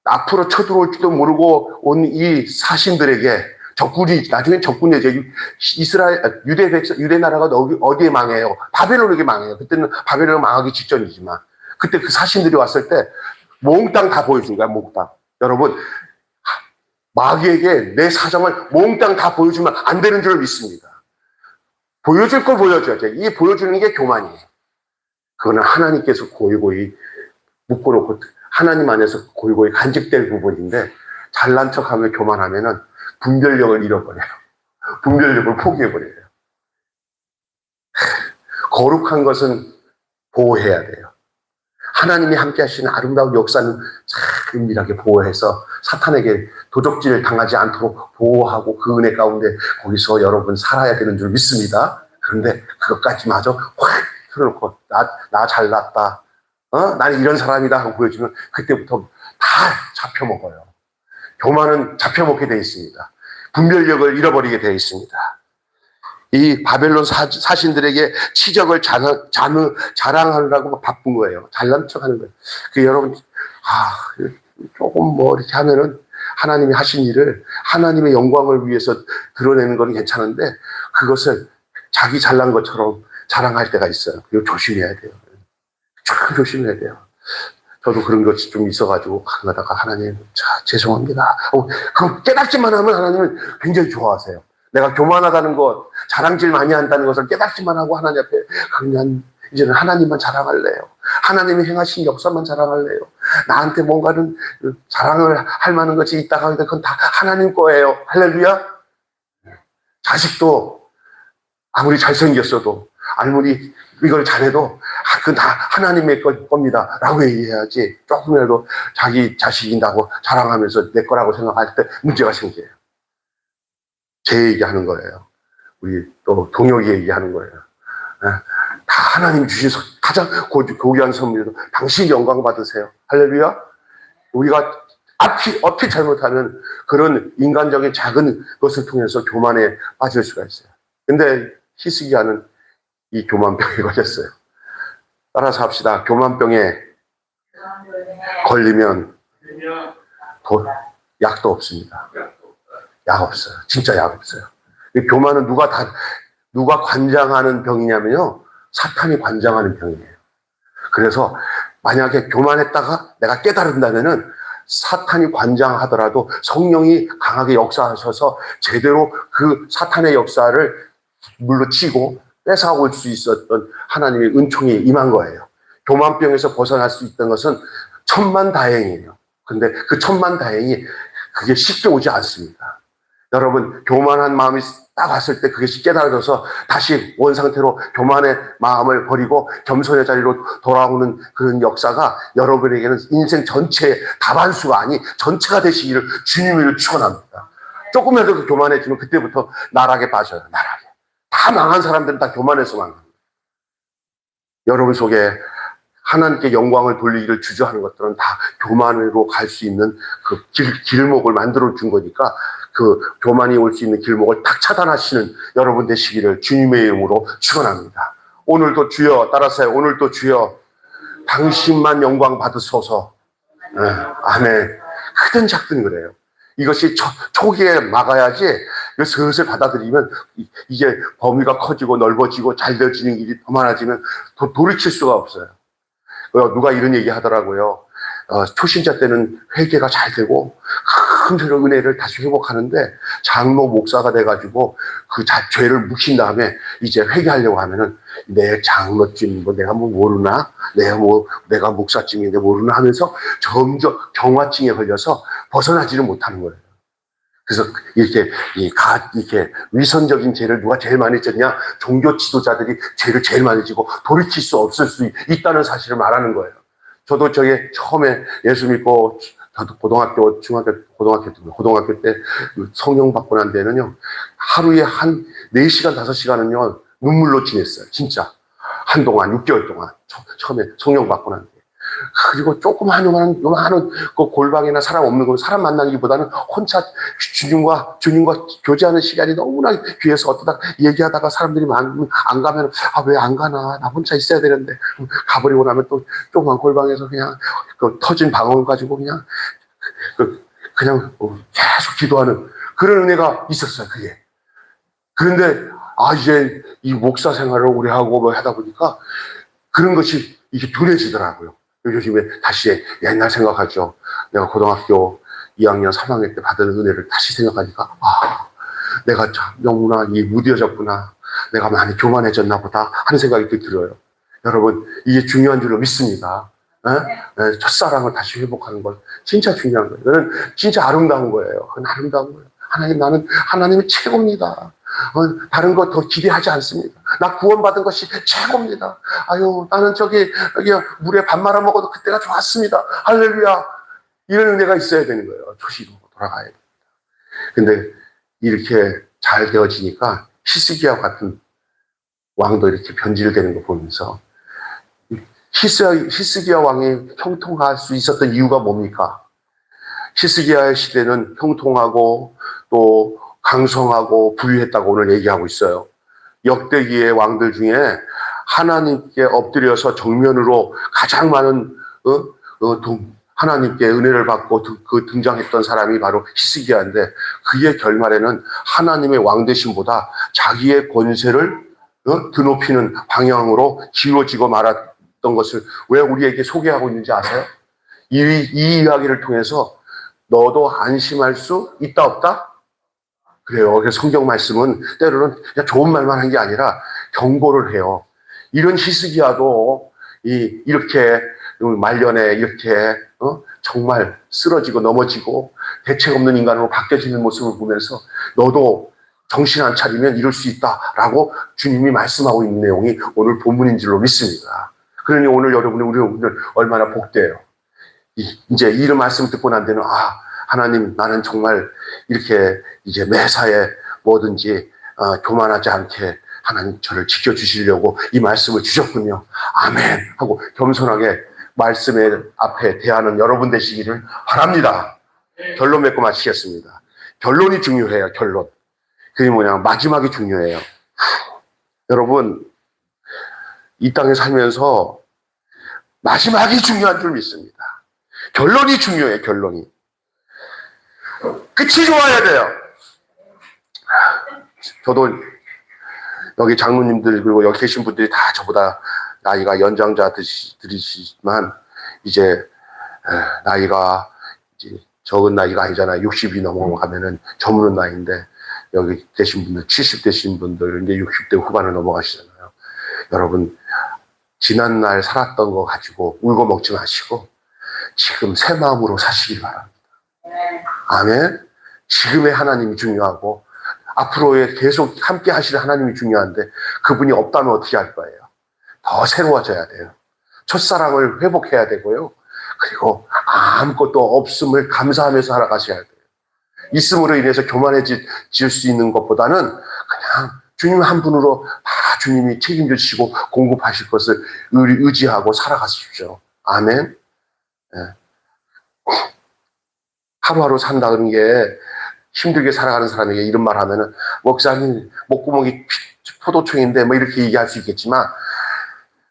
앞으로 쳐들어올지도 모르고 온 이 사신들에게 나중에 적군이 되죠. 유대 나라가 어디에 망해요? 바벨론에게 망해요. 그때는 바벨론 망하기 직전이지만. 그때 그 사신들이 왔을 때, 몽땅 다 보여준 거야, 몽땅. 여러분, 마귀에게 내 사정을 몽땅 다 보여주면 안 되는 줄 믿습니다. 보여줄 걸 보여줘야죠. 이게 보여주는 게 교만이에요. 그거는 하나님께서 고이고이 묶어놓고, 하나님 안에서 고이고이 간직될 부분인데, 잘난 척하며 교만하면은, 분별력을 잃어버려요. 분별력을 포기해버려요. 거룩한 것은 보호해야 돼요. 하나님이 함께 하시는 아름다운 역사는 참 은밀하게 보호해서 사탄에게 도적질을 당하지 않도록 보호하고 그 은혜 가운데 거기서 여러분 살아야 되는 줄 믿습니다. 그런데 그것까지마저 확 틀어놓고 나 잘났다. 나는 이런 사람이다 하고 보여주면 그때부터 다 잡혀먹어요. 교만은 잡혀먹게 되어 있습니다. 분별력을 잃어버리게 되어 있습니다. 이 바벨론 사신들에게 치적을 자랑하느라고 바쁜 거예요. 잘난 척 하는 거예요. 여러분, 조금 뭐 이렇게 하면은 하나님이 하신 일을 하나님의 영광을 위해서 드러내는 건 괜찮은데 그것을 자기 잘난 것처럼 자랑할 때가 있어요. 이거 조심해야 돼요. 참 조심해야 돼요. 저도 그런 것이 좀 있어가지고 가끔 가다가 하나님, 죄송합니다. 그 깨닫기만 하면 하나님은 굉장히 좋아하세요. 내가 교만하다는 것, 자랑질 많이 한다는 것을 깨닫기만 하고 하나님 앞에 그냥 이제는 하나님만 자랑할래요. 하나님이 행하신 역사만 자랑할래요. 나한테 뭔가는 자랑을 할 만한 것이 있다가 하는데 그건 다 하나님 거예요. 할렐루야. 자식도 아무리 잘생겼어도 아무리 이걸 잘해도 그건 다 하나님의 겁니다 라고 얘기해야지, 조금이라도 자기 자식인다고 자랑하면서 내 거라고 생각할 때 문제가 생겨요. 제 얘기하는 거예요. 우리 또 동혁이 얘기하는 거예요. 다 하나님 주신 가장 고귀한 선물이도 당신 영광 받으세요. 할렐루야. 우리가 어피 잘못하면 그런 인간적인 작은 것을 통해서 교만에 빠질 수가 있어요. 근데 히스기야는 이 교만병에 걸렸어요. 따라서 합시다. 교만병에 걸리면 약도 없습니다. 약 없어요. 진짜 약 없어요. 교만은 누가 관장하는 병이냐면요, 사탄이 관장하는 병이에요. 그래서 만약에 교만했다가 내가 깨달은다면은 사탄이 관장하더라도 성령이 강하게 역사하셔서 제대로 그 사탄의 역사를 물러치고 뺏어올 수 있었던 하나님의 은총이 임한 거예요. 교만병에서 벗어날 수 있던 것은 천만다행이에요. 근데 그 천만다행이 그게 쉽게 오지 않습니다. 여러분, 교만한 마음이 딱 왔을 때 그것이 깨달아져서 다시 원상태로 교만의 마음을 버리고 겸손의 자리로 돌아오는 그런 역사가 여러분에게는 인생 전체의 다반수가 아니 전체가 되시기를 주님을 축원합니다. 조금이라도 교만해지면 그때부터 나락에 빠져요. 나락에. 다 망한 사람들은 다 교만해서 망합니다. 여러분 속에 하나님께 영광을 돌리기를 주저하는 것들은 다 교만으로 갈 수 있는 그 길목을 만들어 준 거니까 그 교만이 올 수 있는 길목을 탁 차단하시는 여러분 되시기를 주님의 이름으로 축원합니다. 오늘도 주여, 따라서요. 오늘도 주여, 당신만 영광 받으소서. 아멘. 크든 작든 그래요. 이것이 초기에 막아야지 슬슬 받아들이면 이게 범위가 커지고 넓어지고 잘 되어지는 길이 더 많아지면 돌이킬 수가 없어요. 누가 이런 얘기 하더라고요. 초신자 때는 회개가 잘 되고 큰 은혜를 다시 회복하는데 장로 목사가 돼가지고 그 죄를 묵힌 다음에 이제 회개하려고 하면은 내 장로쯤 내가 모르나, 내가 목사쯤인데 모르나 하면서 점점 경화증에 걸려서 벗어나지를 못하는 거예요. 그래서 이렇게 위선적인 죄를 누가 제일 많이 졌냐? 종교 지도자들이 죄를 제일 많이 지고 돌이킬 수 없을 수 있다는 사실을 말하는 거예요. 저도 처음에 예수 믿고 저도 고등학교 때 성령 받고 난 데는요, 하루에 한 4시간, 5시간은요, 눈물로 지냈어요. 진짜. 한동안, 6개월 동안. 처음에 성령 받고 난 데. 그리고 조그마한 요만한 그 골방이나 사람 없는 거 사람 만나기보다는 혼자 주님과 교제하는 시간이 너무나 귀해서 어떠다 얘기하다가 사람들이 안 가면 왜 안 가나, 나 혼자 있어야 되는데 가버리고 나면 또 조그만 골방에서 그냥 그 터진 방언 가지고 그냥 계속 기도하는 그런 은혜가 있었어요. 그게. 그런데 이제 이 목사 생활을 오래 하고 하다 보니까 그런 것이 이게 둔해지더라고요. 요즘에 다시 옛날 생각하죠. 내가 고등학교 2학년, 3학년 때 받은 은혜를 다시 생각하니까 내가 너무나 무뎌졌구나. 내가 많이 교만해졌나 보다 하는 생각이 들어요. 여러분, 이게 중요한 줄로 믿습니다. 첫사랑을 다시 회복하는 건 진짜 중요한 거예요. 그건 진짜 아름다운 거예요. 그건 아름다운 거예요. 나는 하나님이 최고입니다. 다른 거 더 기대하지 않습니다. 나 구원받은 것이 최고입니다. 나는 여기 물에 밥 말아 먹어도 그때가 좋았습니다. 할렐루야. 이런 은혜가 있어야 되는 거예요. 초심으로 돌아가야 됩니다. 근데 이렇게 잘 되어지니까 히스기야 같은 왕도 이렇게 변질되는 거 보면서 히스기야 왕이 형통할 수 있었던 이유가 뭡니까? 히스기야의 시대는 형통하고 또 강성하고 부유했다고 오늘 얘기하고 있어요. 역대기의 왕들 중에 하나님께 엎드려서 정면으로 가장 많은 하나님께 은혜를 받고 등장했던 사람이 바로 히스기야인데, 그의 결말에는 하나님의 왕되심보다 자기의 권세를 드높이는 방향으로 기울어지고 말았던 살았던 것을 왜 우리에게 소개하고 있는지 아세요? 이 이야기를 통해서 너도 안심할 수 있다 없다? 그래요. 그래서 성경 말씀은 때로는 그냥 좋은 말만 한 게 아니라 경고를 해요. 이런 히스기야도 이렇게 말년에 이렇게 정말 쓰러지고 넘어지고 대책 없는 인간으로 바뀌어지는 모습을 보면서 너도 정신 안 차리면 이럴 수 있다라고 주님이 말씀하고 있는 내용이 오늘 본문인 줄로 믿습니다. 그러니 오늘 우리들 얼마나 복돼요. 이제 이런 말씀 듣고 난 데는 하나님, 나는 정말 이렇게 이제 매사에 뭐든지 교만하지 않게 하나님 저를 지켜주시려고 이 말씀을 주셨군요. 아멘 하고 겸손하게 말씀의 앞에 대하는 여러분 되시기를 바랍니다. 결론 맺고 마치겠습니다. 결론이 중요해요. 결론. 그게 뭐냐, 마지막이 중요해요. 여러분, 이 땅에 살면서 마지막이 중요한 줄 믿습니다. 결론이 중요해요. 결론이. 끝이 좋아야 돼요. 저도 여기 장로님들 그리고 여기 계신 분들이 다 저보다 나이가 연장자들이시지만 이제 나이가 이제 적은 나이가 아니잖아요. 60이 넘어가면은 저무는 나이인데 여기 계신 분들 70 되신 분들 이제 60대 후반을 넘어가시잖아요. 여러분, 지난날 살았던 거 가지고 울고 먹지 마시고 지금 새 마음으로 사시길 바랍니다. 아멘. 지금의 하나님이 중요하고 앞으로의 계속 함께 하실 하나님이 중요한데 그분이 없다면 어떻게 할 거예요? 더 새로워져야 돼요. 첫사랑을 회복해야 되고요. 그리고 아무것도 없음을 감사하면서 살아가셔야 돼요. 있음으로 인해서 교만해질 수 있는 것보다는 그냥 주님 한 분으로 다 주님이 책임져 주시고 공급하실 것을 의지하고 살아가십시오. 아멘. 네. 하루하루 산다는 게 힘들게 살아가는 사람에게 이런 말 하면은 목사님 목구멍이 포도청인데 뭐 이렇게 얘기할 수 있겠지만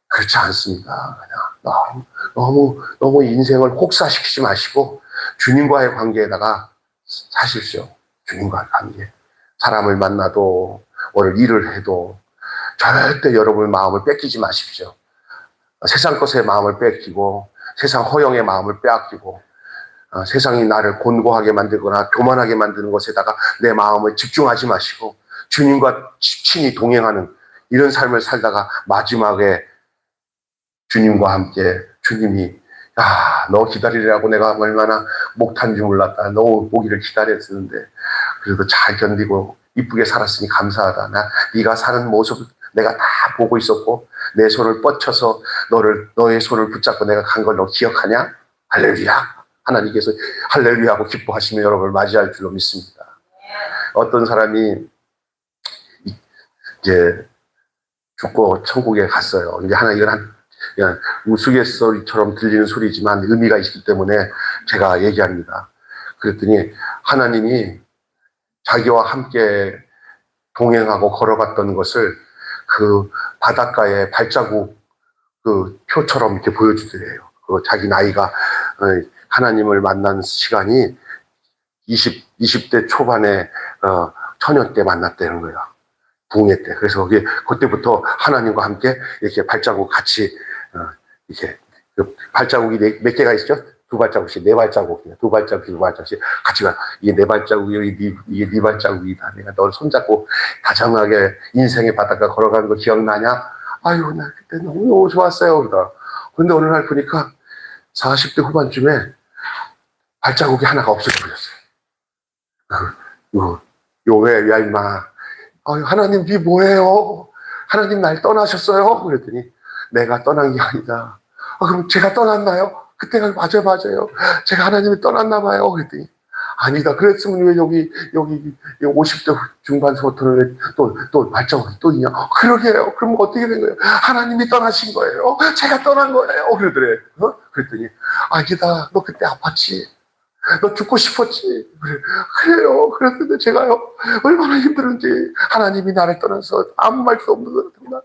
그렇지 않습니다. 그냥 너무 인생을 혹사시키지 마시고 주님과의 관계에다가 사십시오. 주님과의 관계. 사람을 만나도 오늘 일을 해도 절대 여러분의 마음을 뺏기지 마십시오. 세상 것에 마음을 뺏기고 세상 허영의 마음을 빼앗기고 세상이 나를 곤고하게 만들거나 교만하게 만드는 것에다가 내 마음을 집중하지 마시고 주님과 친히 동행하는 이런 삶을 살다가 마지막에 주님과 함께 주님이 너 기다리라고 내가 얼마나 목탄 줄 몰랐다. 너 오기를 기다렸었는데 그래도 잘 견디고 이쁘게 살았으니 감사하다. 네가 사는 모습 내가 다 보고 있었고 내 손을 뻗쳐서 너의 손을 붙잡고 내가 간 걸 너 기억하냐? 할렐루야. 하나님께서 할렐루야 하고 기뻐하시며 여러분을 맞이할 줄로 믿습니다. 어떤 사람이 이제 죽고 천국에 갔어요. 이제 이건 그냥 우스갯소리처럼 들리는 소리지만 의미가 있기 때문에 제가 얘기합니다. 그랬더니 하나님이 자기와 함께 동행하고 걸어갔던 것을 그 바닷가에 발자국 그 표처럼 이렇게 보여주더래요. 그 자기 나이가 하나님을 만난 시간이 20대 초반에 처녀 때 만났다는 거예요. 부흥회 때. 그래서 그때부터 하나님과 함께 이렇게 발자국 같이 이렇게 발자국이 몇 개가 있죠? 두 발자국씩, 네 발자국이야. 두 발자국씩 같이 가. 이게 네 발자국이 이게 네 발자국이다. 내가 널 손잡고 다정하게 인생의 바닷가 걸어가는 거 기억나냐? 아유, 나 그때 너무 좋았어요. 그러다. 근데 어느 날 보니까 40대 후반쯤에 발자국이 하나가 없어져 버렸어요. 야, 임마. 하나님, 네 뭐예요? 하나님 날 떠나셨어요? 그랬더니, 내가 떠난 게 아니다. 그럼 제가 떠났나요? 그때가 맞아요. 제가 하나님이 떠났나 봐요. 그랬더니, 아니다. 그랬으면 왜 여기 50대 중반서부터는 왜 또 발자국이 또 있냐? 그러게요. 그럼 어떻게 된 거예요? 하나님이 떠나신 거예요. 제가 떠난 거예요. 그러더래. 그랬더니, 아니다. 너 그때 아팠지? 너 죽고 싶었지? 그래요. 그랬는데 제가요, 얼마나 힘들은지 하나님이 나를 떠나서 아무 말도 없는 거야.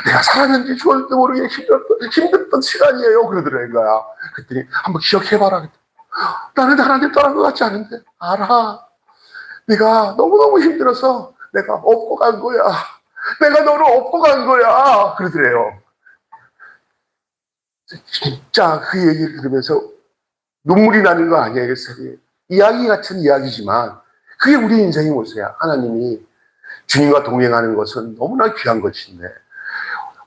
내가 살았는지 죽었는지 모르게 힘들었던 시간이에요. 그러더래, 거야. 그랬더니 한번 기억해봐라. 나는 하나님 떠난 것 같지 않은데, 알아. 네가 너무너무 힘들어서 내가 업고 간 거야. 내가 너를 업고 간 거야. 그러더래요. 진짜 그 얘기를 들으면서 눈물이 나는 거 아니겠어요? 이야기 같은 이야기지만 그게 우리 인생의 모습이야. 하나님이 주님과 동행하는 것은 너무나 귀한 것인데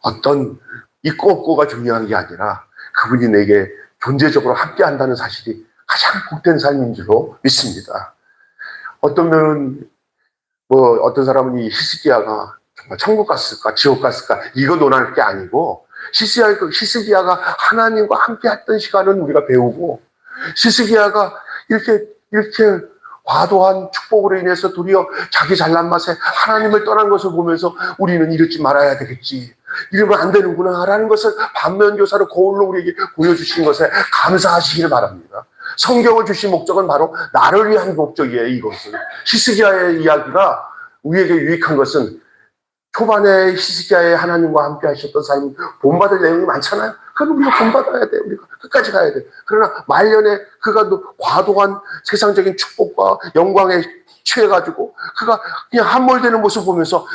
어떤 있고 없고가 중요한 게 아니라 그분이 내게 존재적으로 함께 한다는 사실이 가장 복된 삶인 줄로 믿습니다. 어떤 면은 어떤 사람은 이 히스기야가 정말 천국 갔을까 지옥 갔을까 이거 논할 게 아니고 히스기야가 하나님과 함께 했던 시간은 우리가 배우고 히스기야가 이렇게 과도한 축복으로 인해서 도리어 자기 잘난 맛에 하나님을 떠난 것을 보면서 우리는 이러지 말아야 되겠지. 이러면 안 되는구나 라는 것을 반면교사로 거울로 우리에게 보여주신 것에 감사하시길 바랍니다. 성경을 주신 목적은 바로 나를 위한 목적이에요. 이것은 히스기야의 이야기가 우리에게 유익한 것은 초반에 히스기야의 하나님과 함께 하셨던 삶 본받을 내용이 많잖아요. 그럼 우리가 본받아야 돼. 우리가 끝까지 가야 돼. 그러나 말년에 그가 과도한 세상적인 축복과 영광에 취해가지고 그가 그냥 함몰되는 모습 보면서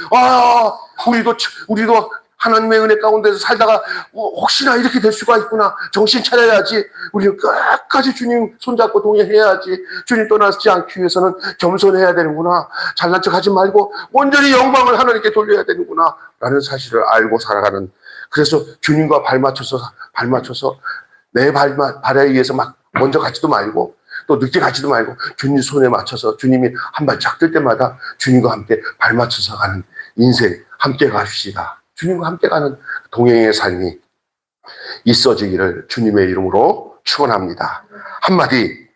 우리도 하나님의 은혜 가운데서 살다가 혹시나 이렇게 될 수가 있구나. 정신 차려야지. 우리는 끝까지 주님 손잡고 동행해야지. 주님 떠나지 않기 위해서는 겸손해야 되는구나. 잘난 척 하지 말고 온전히 영광을 하나님께 돌려야 되는구나 라는 사실을 알고 살아가는, 그래서 주님과 발맞춰서 내 발에 의해서 막 먼저 가지도 말고 또 늦게 가지도 말고 주님 손에 맞춰서 주님이 한 발짝 뜰 때마다 주님과 함께 발맞춰서 가는 인생 함께 갑시다. 주님과 함께 가는 동행의 삶이 있어지기를 주님의 이름으로 축원합니다. 한마디,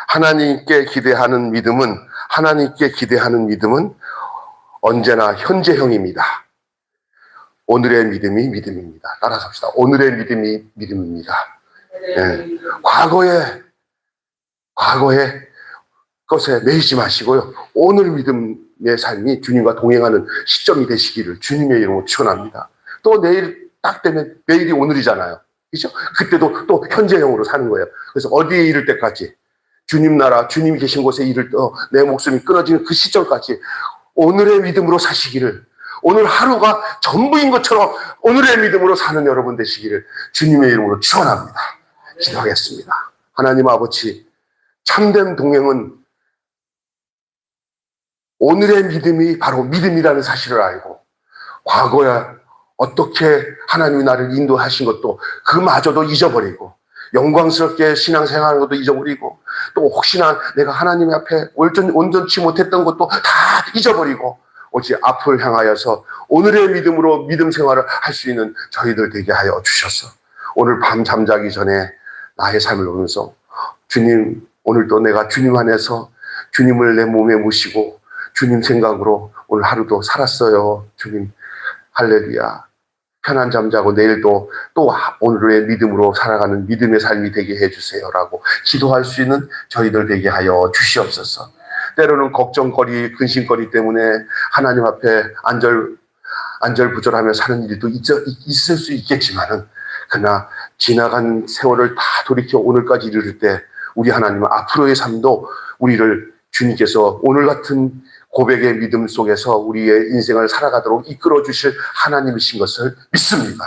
하나님께 기대하는 믿음은 언제나 현재형입니다. 오늘의 믿음이 믿음입니다. 따라서 합시다. 오늘의 믿음이 믿음입니다. 네. 과거의 것에 매이지 마시고요. 오늘 믿음의 삶이 주님과 동행하는 시점이 되시기를 주님의 이름으로 축원합니다. 또 내일 딱 되면 내일이 오늘이잖아요. 그렇죠? 그때도 또 현재형으로 사는 거예요. 그래서 어디에 이를 때까지 주님 나라, 주님이 계신 곳에 이를 내 목숨이 끊어지는 그 시점까지 오늘의 믿음으로 사시기를, 오늘 하루가 전부인 것처럼 오늘의 믿음으로 사는 여러분 되시기를 주님의 이름으로 축원합니다. 기도하겠습니다. 하나님 아버지, 참된 동행은 오늘의 믿음이 바로 믿음이라는 사실을 알고 과거에 어떻게 하나님이 나를 인도하신 것도 그마저도 잊어버리고 영광스럽게 신앙생활하는 것도 잊어버리고 또 혹시나 내가 하나님 앞에 온전치 못했던 것도 다 잊어버리고 오직 앞을 향하여서 오늘의 믿음으로 믿음 생활을 할 수 있는 저희들 되게 하여 주셔서 오늘 밤 잠자기 전에 나의 삶을 보면서 주님, 오늘도 내가 주님 안에서 주님을 내 몸에 모시고 주님 생각으로 오늘 하루도 살았어요. 주님, 할렐루야. 편안 잠자고 내일도 또 오늘의 믿음으로 살아가는 믿음의 삶이 되게 해주세요라고 기도할 수 있는 저희들 되게 하여 주시옵소서. 때로는 걱정거리, 근심거리 때문에 하나님 앞에 안절부절하며 사는 일도 있을 수 있겠지만은, 그러나 지나간 세월을 다 돌이켜 오늘까지 이르를 때 우리 하나님은 앞으로의 삶도 우리를 주님께서 오늘 같은 고백의 믿음 속에서 우리의 인생을 살아가도록 이끌어 주실 하나님이신 것을 믿습니다.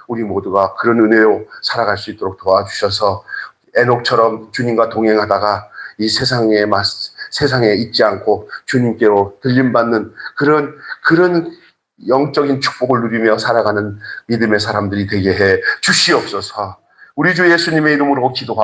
우리 모두가 그런 은혜로 살아갈 수 있도록 도와주셔서 에녹처럼 주님과 동행하다가 이 세상에 있지 않고 주님께로 들림받는 그런 영적인 축복을 누리며 살아가는 믿음의 사람들이 되게 해 주시옵소서. 우리 주 예수님의 이름으로 기도합니다.